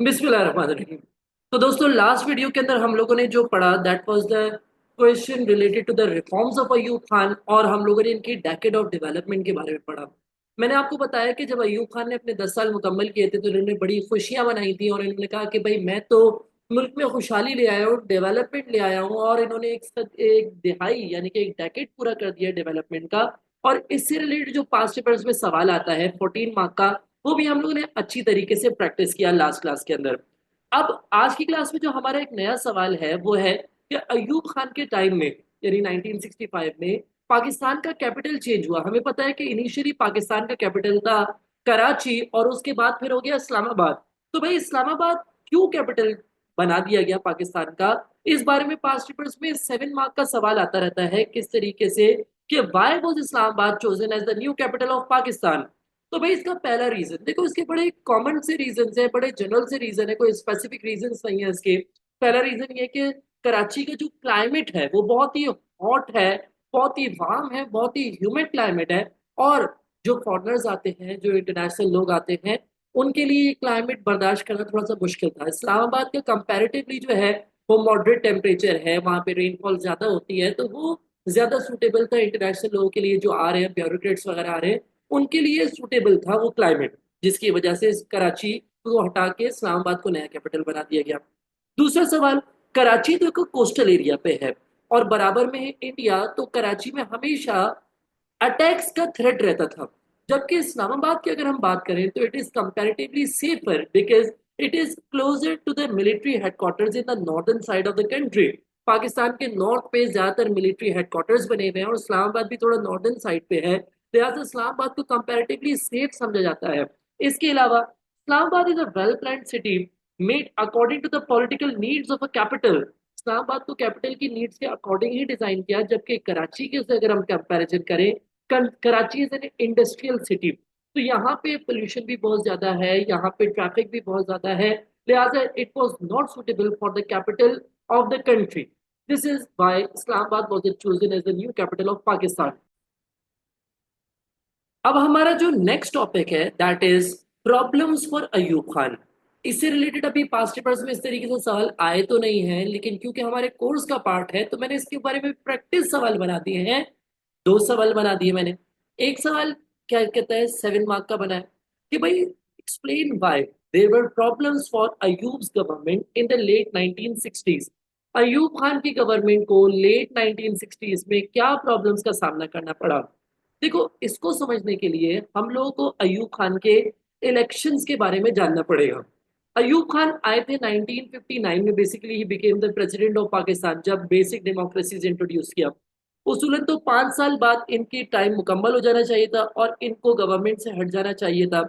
बिस्मिल्लाहिर्रहमानिर्रहीम। तो दोस्तों, लास्ट वीडियो के अंदर हम लोगों ने जो पढ़ा that was the question related to the reforms of Ayub Khan, और हम लोगों ने इनकी डेकेड ऑफ डेवलपमेंट के बारे में पढ़ा। मैंने आपको बताया कि जब अयूब खान ने अपने 10 साल मुकम्मल किए थे तो इन्होंने बड़ी खुशियां मनाई थी और इन्होंने कहा कि भाई मैं तो मुल्क में खुशहाली ले आया हूँ, डेवलपमेंट ले आया हूँ, और इन्होंने एक दिहाई यानी कि एक डेकेड पूरा कर दिया डेवलपमेंट का। और इससे रिलेटेड जो पास्ट पेपर्स में सवाल आता है 14 मार्क का, वो भी हम लोगों ने अच्छी तरीके से प्रैक्टिस किया लास्ट क्लास के अंदर। अब आज की क्लास में जो हमारा एक नया सवाल है वो है कि अयूब खान के टाइम में यानी 1965 में पाकिस्तान का कैपिटल चेंज हुआ। हमें पता है कि इनिशियली पाकिस्तान का कैपिटल था कराची और उसके बाद फिर हो गया इस्लामाबाद। तो भाई इस्लामाबाद क्यों कैपिटल बना दिया गया पाकिस्तान का? इस बारे में पास्ट पेपर्स में 7 मार्क का सवाल आता रहता है किस तरीके से कि why was Islamabad chosen as the new capital of Pakistan. तो भाई इसका पहला रीजन देखो, इसके बड़े कॉमन से रीजन है, बड़े जनरल से रीजन है, कोई स्पेसिफिक रीजन नहीं है इसके। पहला रीजन ये कि कराची का जो क्लाइमेट है वो बहुत ही हॉट है, बहुत ही वार्म है, बहुत ही ह्यूमिड क्लाइमेट है। और जो फॉरेनर्स आते हैं, जो इंटरनेशनल लोग आते हैं, उनके लिए ये क्लाइमेट बर्दाश्त करना थोड़ा सा मुश्किल था। इस्लामाबाद का कंपैरेटिवली जो है वो मॉडरेट टेम्परेचर है, वहाँ पे रेनफॉल ज्यादा होती है, तो वो ज्यादा सूटेबल था इंटरनेशनल लोगों के लिए जो आ रहे हैं, ब्यूरोक्रेट्स वगैरह आ रहे हैं, उनके लिए सूटेबल था वो क्लाइमेट, जिसकी वजह से कराची को हटा के इस्लामाबाद को नया कैपिटल बना दिया गया। दूसरा सवाल, कराची तो एक कोस्टल एरिया पे है और बराबर में है इंडिया, तो कराची में हमेशा अटैक्स का थ्रेट रहता था। जबकि इस्लामाबाद की अगर हम बात करें तो it is comparatively safer because it is closer to the military headquarters in the northern side of the country. Pakistan के नॉर्थ पे ज्यादातर मिलिट्री हेडक्वार्टर्स बने हुए हैं और इस्लामाबाद भी थोड़ा नॉर्दर्न साइड पे है, लिहाजा इस्लामाबाद को कंपैरेटिवली सेफ समझा जाता है। इसके अलावा Islamabad is a well planned city made according to the political needs of a capital. Islamabad को कैपिटल की नीड्स के अकॉर्डिंग ही डिजाइन किया, जबकि कराची के से अगर हम कंपैरिजन करें, Karachi is an industrial city, तो यहाँ पे पोल्यूशन भी बहुत ज्यादा है, यहाँ पे ट्रैफिक भी बहुत ज्यादा है, लिहाजा it was not suitable for the capital of the country. This is why Islamabad was chosen as the new capital of Pakistan. अब हमारा जो नेक्स्ट टॉपिक है that is problems for Ayub Khan. इससे रिलेटेड अभी पास्ट पेपर्स में इस तरीके से सवाल आए तो नहीं है, लेकिन क्योंकि हमारे कोर्स का पार्ट है तो मैंने इसके बारे में प्रैक्टिस सवाल बना दिए हैं। 2 सवाल बना दिए मैंने। एक सवाल क्या कहता है, 7 मार्क का बना है कि भाई explain why there were problems for Ayub's government in the late 1960s। Ayub Khan की गवर्नमेंट को लेट 1960s में क्या प्रॉब्लम्स का सामना करना पड़ा? देखो, इसको समझने के लिए हम लोगों को अयूब खान के इलेक्शंस के बारे में जानना पड़ेगा। अयूब खान आए थे 1959 में, बेसिकली ही became the president of Pakistan जब बेसिक डेमोक्रेसीज इंट्रोड्यूस किया। उसूलन तो 5 साल बाद इनकी टाइम मुकम्मल हो जाना चाहिए था और इनको गवर्नमेंट से हट जाना चाहिए था।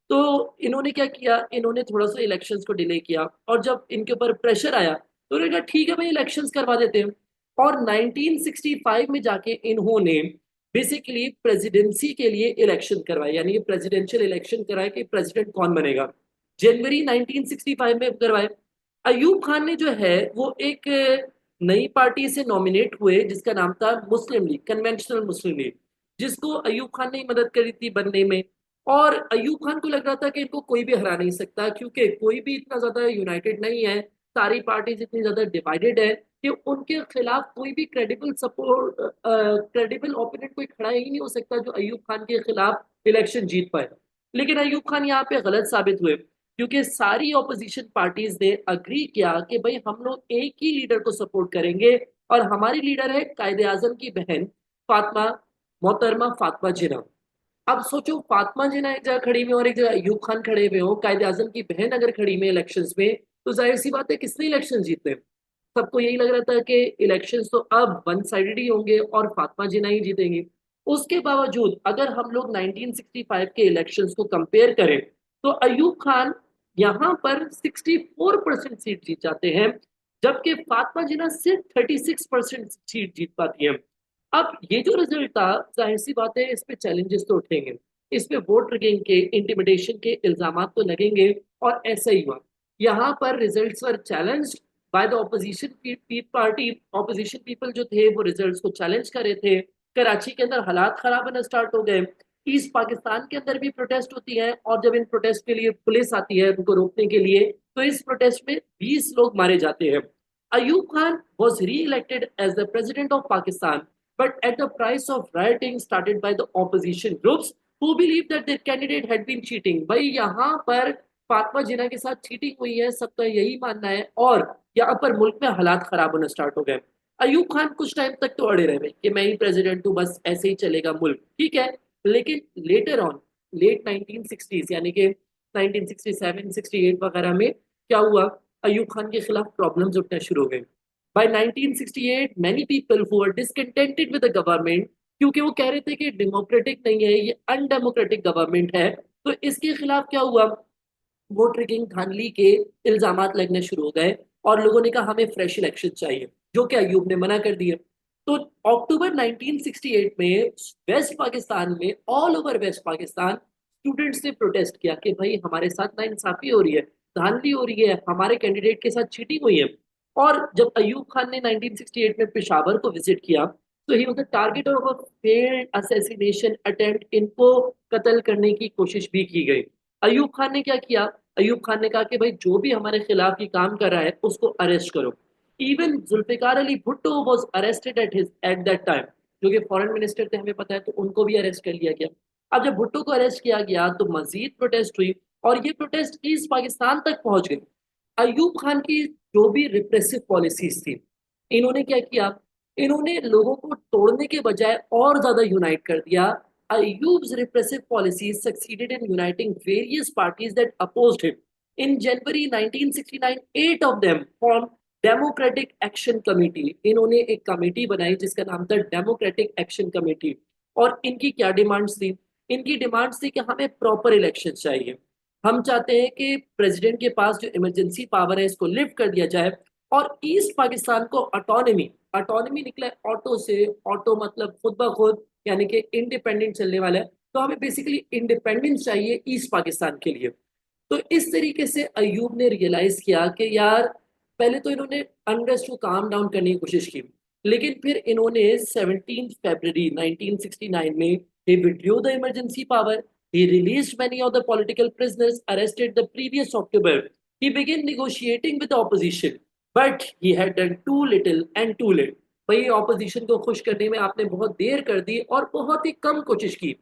तो इन्होंने क्या किया, इन्होंने थोड़ा सा इलेक्शंस को डिले किया, और जब इनके ऊपर प्रेशर आया तो उन्होंने कहा ठीक है भाई इलेक्शंस करवा देते हैं। और 1965 में जाके इन्होंने बेसिकली प्रेसिडेंसी के लिए इलेक्शन करवाए, यानी कि प्रेसिडेंशियल इलेक्शन कराए कि प्रेसिडेंट कौन बनेगा। जनवरी 1965 में करवाए। अयूब खान ने जो है वो एक नई पार्टी से नॉमिनेट हुए जिसका नाम था मुस्लिम लीग, कन्वेंशनल मुस्लिम लीग, जिसको अयूब खान ने ही मदद करी थी बनने में। और अयूब खान को लग रहा था कि इनको कोई भी हरा नहीं सकता, क्योंकि कोई भी इतना ज्यादा यूनाइटेड नहीं है, सारी पार्टीज इतनी ज्यादा डिवाइडेड है कि उनके खिलाफ कोई भी क्रेडिबल सपोर्ट, क्रेडिबल ओपोनेंट कोई खड़ा ही नहीं हो सकता जो अयूब खान के खिलाफ इलेक्शन जीत पाए। लेकिन अयूब खान यहाँ पे गलत साबित हुए, क्योंकि सारी ऑपोजिशन पार्टीज ने अग्री किया कि भाई हम लोग एक ही लीडर को सपोर्ट करेंगे, और हमारी लीडर है कायदे आजम की बहन फातिमा, मोहतरमा फातिमा जिन्ना। अब सोचो, फातिमा जिन्ना एक जगह खड़ी हुई और एक जगह अयूब खान खड़े हुए हो, कायदे आजम की बहन अगर खड़ी में इलेक्शंस में, तो जाहिर सी बात है किसने इलेक्शन जीते? सबको यही लग रहा था कि इलेक्शंस तो अब वन साइडेड ही होंगे और फातिमा जिन्ना ही जीतेंगी। उसके बावजूद अगर हम लोग 1965 के इलेक्शंस को कंपेयर करें तो अयूब खान यहाँ पर 64% सीट जीत जाते हैं, जबकि फातिमा जिन्ना सिर्फ 36% सीट जीत पाती है। अब ये जो रिजल्ट था, जाहिर सी बात है इस पे चैलेंजेस तो उठेंगे, इस पे वोट रिगिंग के, इंटिमिडेशन के इल्जाम तो लगेंगे, और ऐसा ही हुआ। यहाँ पर results were challenged by the opposition party. Opposition people जो थे वो रिजल्ट्स को चैलेंज कर रहे थे। कराची के अंदर हालात खराब होना स्टार्ट हो गए। ईस्ट पाकिस्तान के अंदर भी प्रोटेस्ट होती है, और जब इन प्रोटेस्ट के लिए पुलिस आती है उनको रोकने के लिए, तो इस प्रोटेस्ट में 20 लोग मारे जाते हैं। Ayub Khan was re-elected as the president of Pakistan, but at the price of rioting started by the opposition groups who believed that their candidate had been cheating। भाई यहाँ पर फातिमा जिन्ना के साथ चीटिंग हुई है, सबका यही मानना है, और यहाँ पर मुल्क में हालात खराब होना स्टार्ट हो गए। अयूब खान कुछ टाइम तक तो अड़े रहे कि मैं ही प्रेसिडेंट हूँ, बस ऐसे ही चलेगा मुल्क, ठीक है। लेकिन लेटर ऑन, लेट 1960s यानी कि 1967 68 वगैरह में क्या हुआ, अयूब खान के खिलाफ प्रॉब्लम्स उठना शुरू हो गए। By 1968 many people who were discontented with the government, क्योंकि वो कह रहे थे कि डेमोक्रेटिक नहीं है, ये अनडेमोक्रेटिक गवर्नमेंट है, तो इसके खिलाफ क्या हुआ, वोट रिगिंग धांधली के इल्जामात लगने शुरू हो गए, और लोगों ने कहा हमें फ्रेश इलेक्शन चाहिए, जो कि अयूब ने मना कर दिया। तो अक्टूबर 1968 में वेस्ट पाकिस्तान में, all over west Pakistan, students ने प्रोटेस्ट किया कि भाई हमारे साथ नाइंसाफी हो रही है, धांधली हो रही है, हमारे कैंडिडेट के साथ चीटिंग हुई है। और जब अयूब खान ने 1968 में पेशावर को विजिट किया, तो he was the target of a failed assassination attempt, इनको कत्ल करने की कोशिश भी की गई। अयूब खान ने क्या किया, अयूब खान ने कहा कि भाई जो भी हमारे खिलाफ ये काम कर रहा है उसको अरेस्ट करो। Even Zulfikar Ali Bhutto was arrested at that time, जो कि फॉरेन मिनिस्टर थे हमें पता है, तो उनको भी अरेस्ट कर लिया गया। अब जब भुट्टो को अरेस्ट किया गया तो मजीद प्रोटेस्ट हुई, और ये प्रोटेस्ट ईस्ट पाकिस्तान तक पहुंच गई। अयूब खान की जो भी रिप्रेसिव पॉलिसीज थी, इन्होंने क्या किया, इन्होंने लोगों को तोड़ने के बजाय और ज्यादा यूनाइट कर दिया। Ayoub's repressive policies succeeded in uniting various parties that opposed him. In January 1969, 8 of them formed Democratic Action Committee। इन्होंने एक कमेटी बनाई जिसका नाम था डेमोक्रेटिक एक्शन कमेटी। और इनकी क्या डिमांड्स थी, इनकी डिमांड्स थी कि हमें प्रॉपर इलेक्शन चाहिए, हम चाहते हैं कि प्रेसिडेंट के पास जो इमरजेंसी पावर है इसको लिफ्ट कर दिया जाए, और ईस्ट पाकिस्तान को ऑटोनॉमी, ऑटोनॉमी निकला है ऑटो से, ऑटो मतलब खुद ब खुद, यानी कि इंडिपेंडेंट चलने वाला है, तो हमें बेसिकली इंडिपेंडेंस चाहिए ईस्ट पाकिस्तान के लिए। तो इस तरीके से अयूब ने रियलाइज किया कि यार, पहले तो इन्होंने अनरेस्ट को काम डाउन करने की कोशिश की, लेकिन फिर इन्होंने 17 फरवरी 1969 में he withdrew the emergency power, he released many of the political prisoners arrested the previous October, he began negotiating with the opposition, but he had done too little and too late। भाई opposition को खुश करने में आपने बहुत देर कर दी और बहुत ही कम कोशिश की।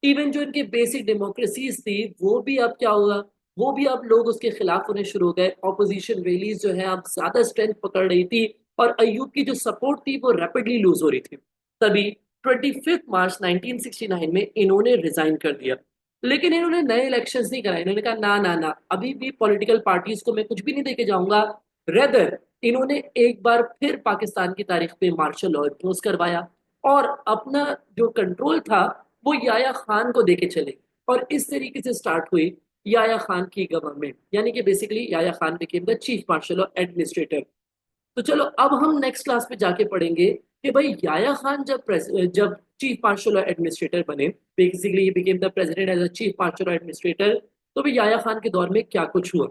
इवन जो इनके बेसिक डेमोक्रेसीज थी वो भी अब क्या हुआ, वो भी अब लोग उसके खिलाफ होने शुरू हो गए। ऑपोजिशन रैलीज जो है अब ज्यादा स्ट्रेंथ पकड़ रही थी, और अयूब की जो सपोर्ट थी वो रैपिडली लूज हो रही थी। तभी 25 मार्च 1969 में इन्होंने रिजाइन कर दिया। लेकिन इन्होंने नए इलेक्शंस नहीं कराए, इन्होंने कहा ना ना ना, अभी भी पॉलिटिकल पार्टीज को मैं कुछ भी नहीं देके जाऊंगा। रेदर इन्होंने एक बार फिर पाकिस्तान की तारीख में मार्शल लॉ इम्पोज करवाया, और अपना जो कंट्रोल था वो याया खान को देके चले, और इस तरीके से स्टार्ट हुई याया खान की गवर्नमेंट, यानी कि basically Yahya Khan became the chief martial law administrator. तो चलो अब हम नेक्स्ट क्लास में जाके पढ़ेंगे कि भाई याया खान जब चीफ मार्शल लॉ एडमिनिस्ट्रेटर बने, बेसिकली ही became the president as a chief martial law administrator, तो भी याया खान के दौर में क्या कुछ हुआ।